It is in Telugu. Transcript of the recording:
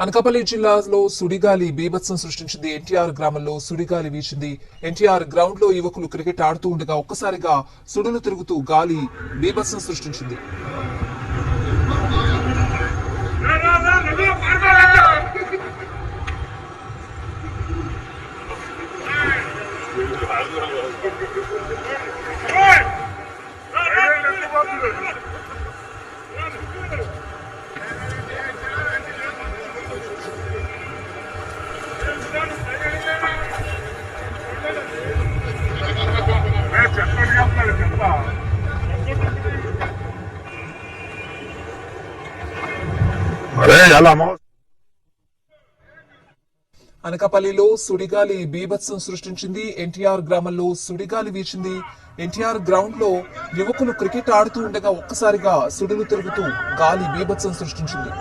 అనకాపల్లి జిల్లాలో సుడిగాలి బీభత్సం సృష్టించింది. ఎన్టీఆర్ గ్రామంలో సుడిగాలి వీచింది. ఎన్టీఆర్ గ్రౌండ్ లో యువకులు క్రికెట్ ఆడుతూ ఉండగా ఒక్కసారిగా సుడులు తిరుగుతూ గాలి బీభత్సం సృష్టించింది. అనకాపల్లిలో సుడిగాలి బీభత్సం సృష్టించింది. ఎన్టీఆర్ గ్రామంలో సుడిగాలి వీచింది. ఎన్టీఆర్ గ్రౌండ్ లో యువకులు క్రికెట్ ఆడుతూ ఉండగా ఒక్కసారిగా సుడులు తిరుగుతూ గాలి బీభత్సం సృష్టించింది.